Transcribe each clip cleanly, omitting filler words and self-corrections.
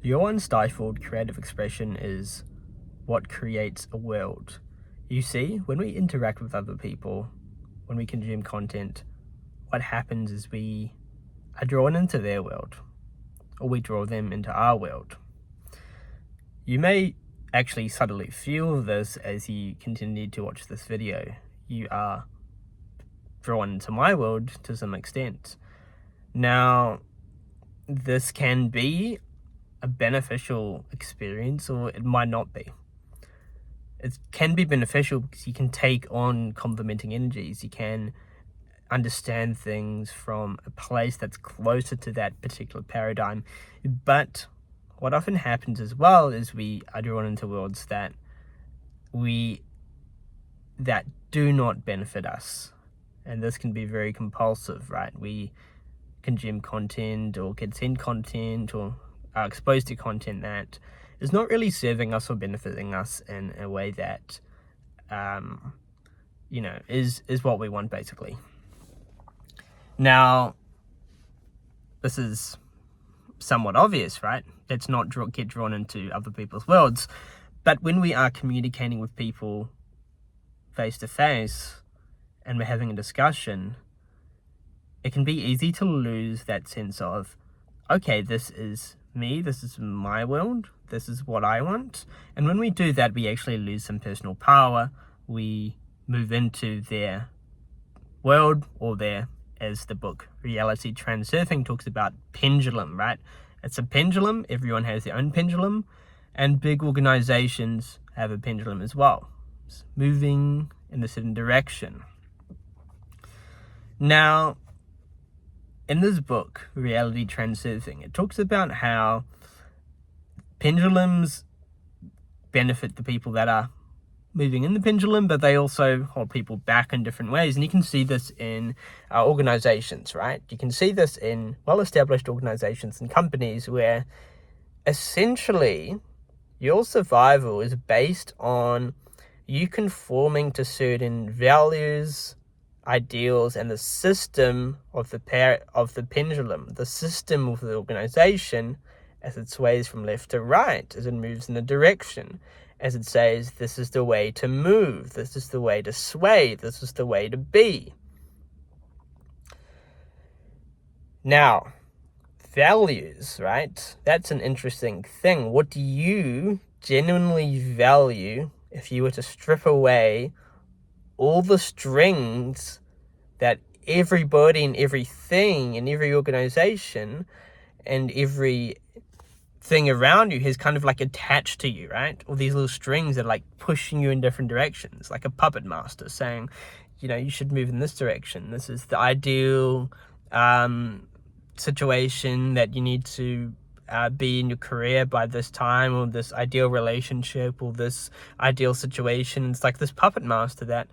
Your unstifled creative expression is what creates a world. You see, when we interact with other people, when we consume content, what happens is we are drawn into their world, or we draw them into our world. You may actually subtly feel this as you continue to watch this video. You are drawn into my world to some extent. Now, this can be a beneficial experience, or it might not be. It can be beneficial because you can take on complementing energies. You can understand things from a place that's closer to that particular paradigm. But what often happens as well is we are drawn into worlds that do not benefit us. And this can be very compulsive, right? We consume content or get sent content or are exposed to content that is not really serving us or benefiting us in a way that is what we want, basically. Now, this is somewhat obvious, right? Let's not get drawn into other people's worlds. But when we are communicating with people face to face and we're having a discussion, it can be easy to lose that sense of, okay, this is me, this is my world, this is what I want. And when we do that, we actually lose some personal power. We move into their world, or their, as the book Reality Transurfing talks about, pendulum, right? It's a pendulum. Everyone has their own pendulum, and big organizations have a pendulum as well. It's moving in a certain direction. Now, in this book, Reality Transurfing, it talks about how pendulums benefit the people that are moving in the pendulum, but they also hold people back in different ways. And you can see this in organizations, right? You can see this in well-established organizations and companies where essentially your survival is based on you conforming to certain values, ideals, and the system of the pendulum, the system of the organization, as it sways from left to right, as it moves in a direction, as it says, this is the way to move, this is the way to sway, this is the way to be. Now, values, right? That's an interesting thing. What do you genuinely value if you were to strip away all the strings that everybody and everything and every organization and every thing around you has kind of like attached to you, right? All these little strings that are like pushing you in different directions, like a puppet master saying, you should move in this direction. This is the ideal situation that you need to be in your career by this time, or this ideal relationship, or this ideal situation. It's like this puppet master that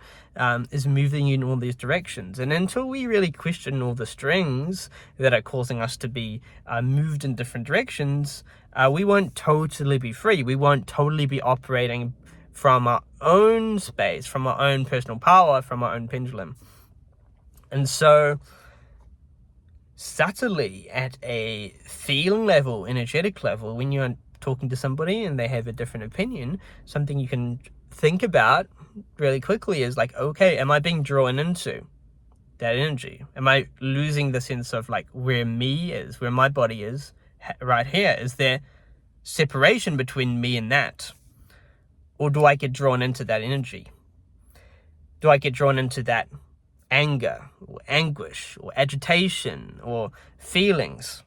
is moving you in all these directions. And until we really question all the strings that are causing us to be moved in different directions, we won't totally be free. We won't totally be operating from our own space, from our own personal power, from our own pendulum. And so, subtly, at a feeling level, energetic level, when you're talking to somebody and they have a different opinion, something you can think about really quickly is like, okay, am I being drawn into that energy? Am I losing the sense of like where me is, where my body is right here? Is there separation between me and that? Or do I get drawn into that energy? Do I get drawn into that anger or anguish or agitation or feelings?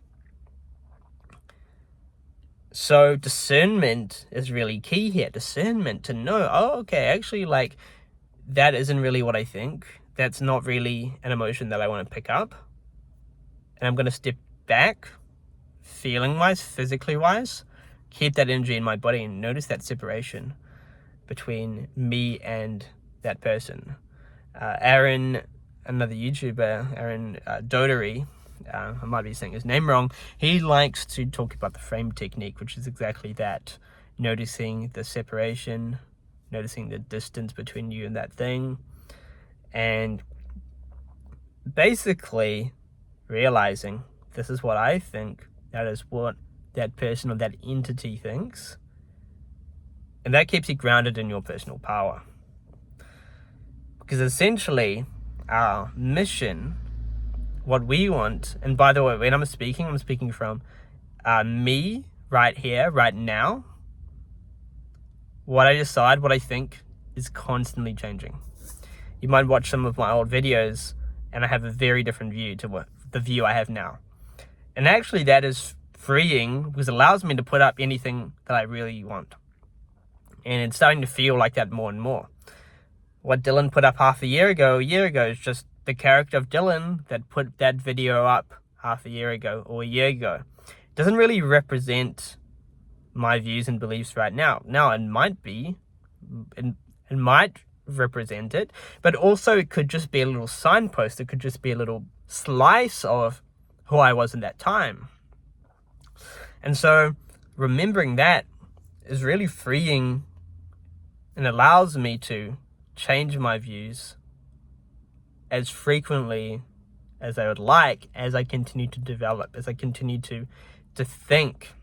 So discernment is really key here. Discernment to know, okay, actually, like, that isn't really what I think. That's not really an emotion that I want to pick up. And I'm going to step back, feeling wise, physically wise, keep that energy in my body and notice that separation between me and that person. Aaron, another YouTuber, Aaron Dodery, I might be saying his name wrong, he likes to talk about the frame technique, which is exactly that. Noticing the separation, noticing the distance between you and that thing, and basically realizing this is what I think, that is what that person or that entity thinks. And that keeps you grounded in your personal power. Because essentially, our mission, what we want, and by the way, when I'm speaking from me right here, right now. What I decide, what I think is constantly changing. You might watch some of my old videos and I have a very different view to what the view I have now. And actually that is freeing because it allows me to put up anything that I really want. And it's starting to feel like that more and more. What Dylan put up a year ago is just the character of Dylan that put that video up half a year ago or a year ago. It doesn't really represent my views and beliefs right now. Now, it might be, it might represent it, but also it could just be a little signpost. It could just be a little slice of who I was in that time. And so remembering that is really freeing and allows me to change my views as frequently as I would like as I continue to develop, as I continue to think.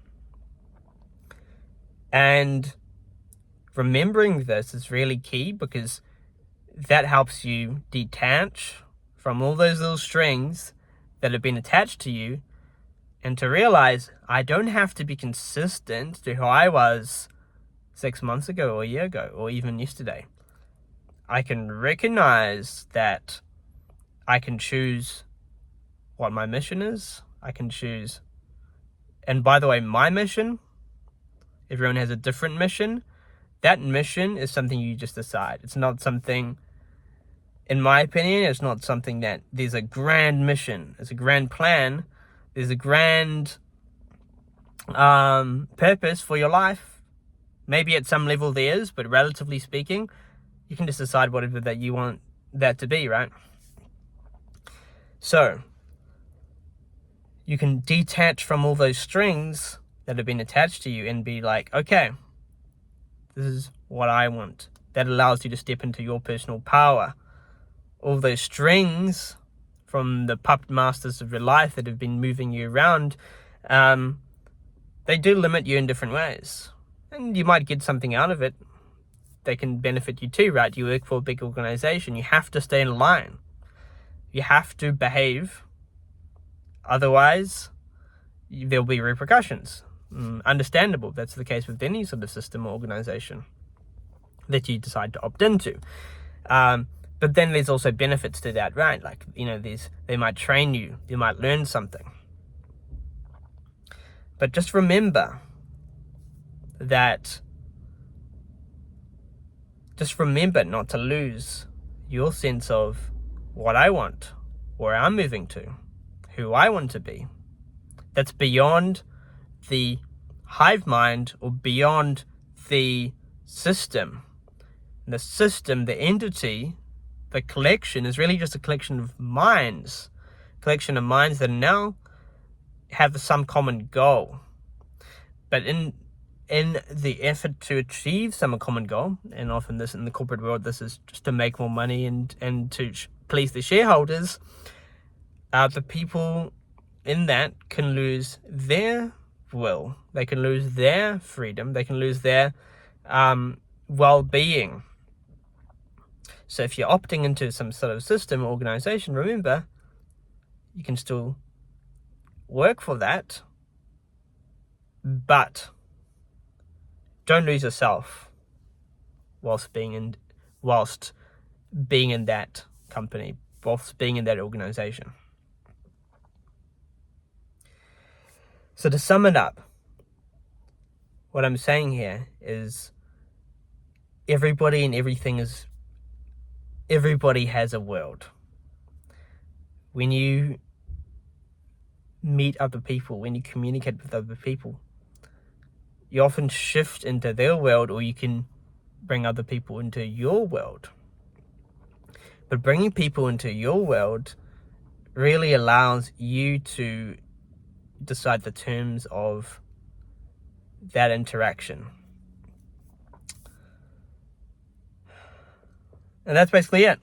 And remembering this is really key because that helps you detach from all those little strings that have been attached to you and to realize I don't have to be consistent to who I was 6 months ago or a year ago or even yesterday. I can recognize that I can choose what my mission is. I can choose. And by the way, my mission, everyone has a different mission. That mission is something you just decide. It's not something, in my opinion, it's not something that there's a grand mission. There's a grand plan. There's a grand purpose for your life. Maybe at some level there is, but relatively speaking, you can just decide whatever that you want that to be, right? So, you can detach from all those strings that have been attached to you and be like, okay, this is what I want. That allows you to step into your personal power. All those strings from the puppet masters of your life that have been moving you around, they do limit you in different ways. And you might get something out of it. They can benefit you too, right? You work for a big organization. You have to stay in line. You have to behave. Otherwise, there'll be repercussions. Understandable. That's the case with any sort of system or organization that you decide to opt into. But then there's also benefits to that, right? Like, they might train you. You might learn something. But just remember not to lose your sense of what I want, where I'm moving to, who I want to be. That's beyond the hive mind or beyond the system. The system, the entity, the collection is really just a collection of minds that now have some common goal. But in the effort to achieve some common goal, and often this in the corporate world, this is just to make more money and to please the shareholders, the people in that can lose their will. They can lose their freedom. They can lose their well-being. So if you're opting into some sort of system or organization, remember, you can still work for that, but don't lose yourself whilst being in that company, whilst being in that organization. So to sum it up, what I'm saying here is everybody and everything everybody has a world. When you meet other people, when you communicate with other people, you often shift into their world, or you can bring other people into your world. But bringing people into your world really allows you to decide the terms of that interaction. And that's basically it.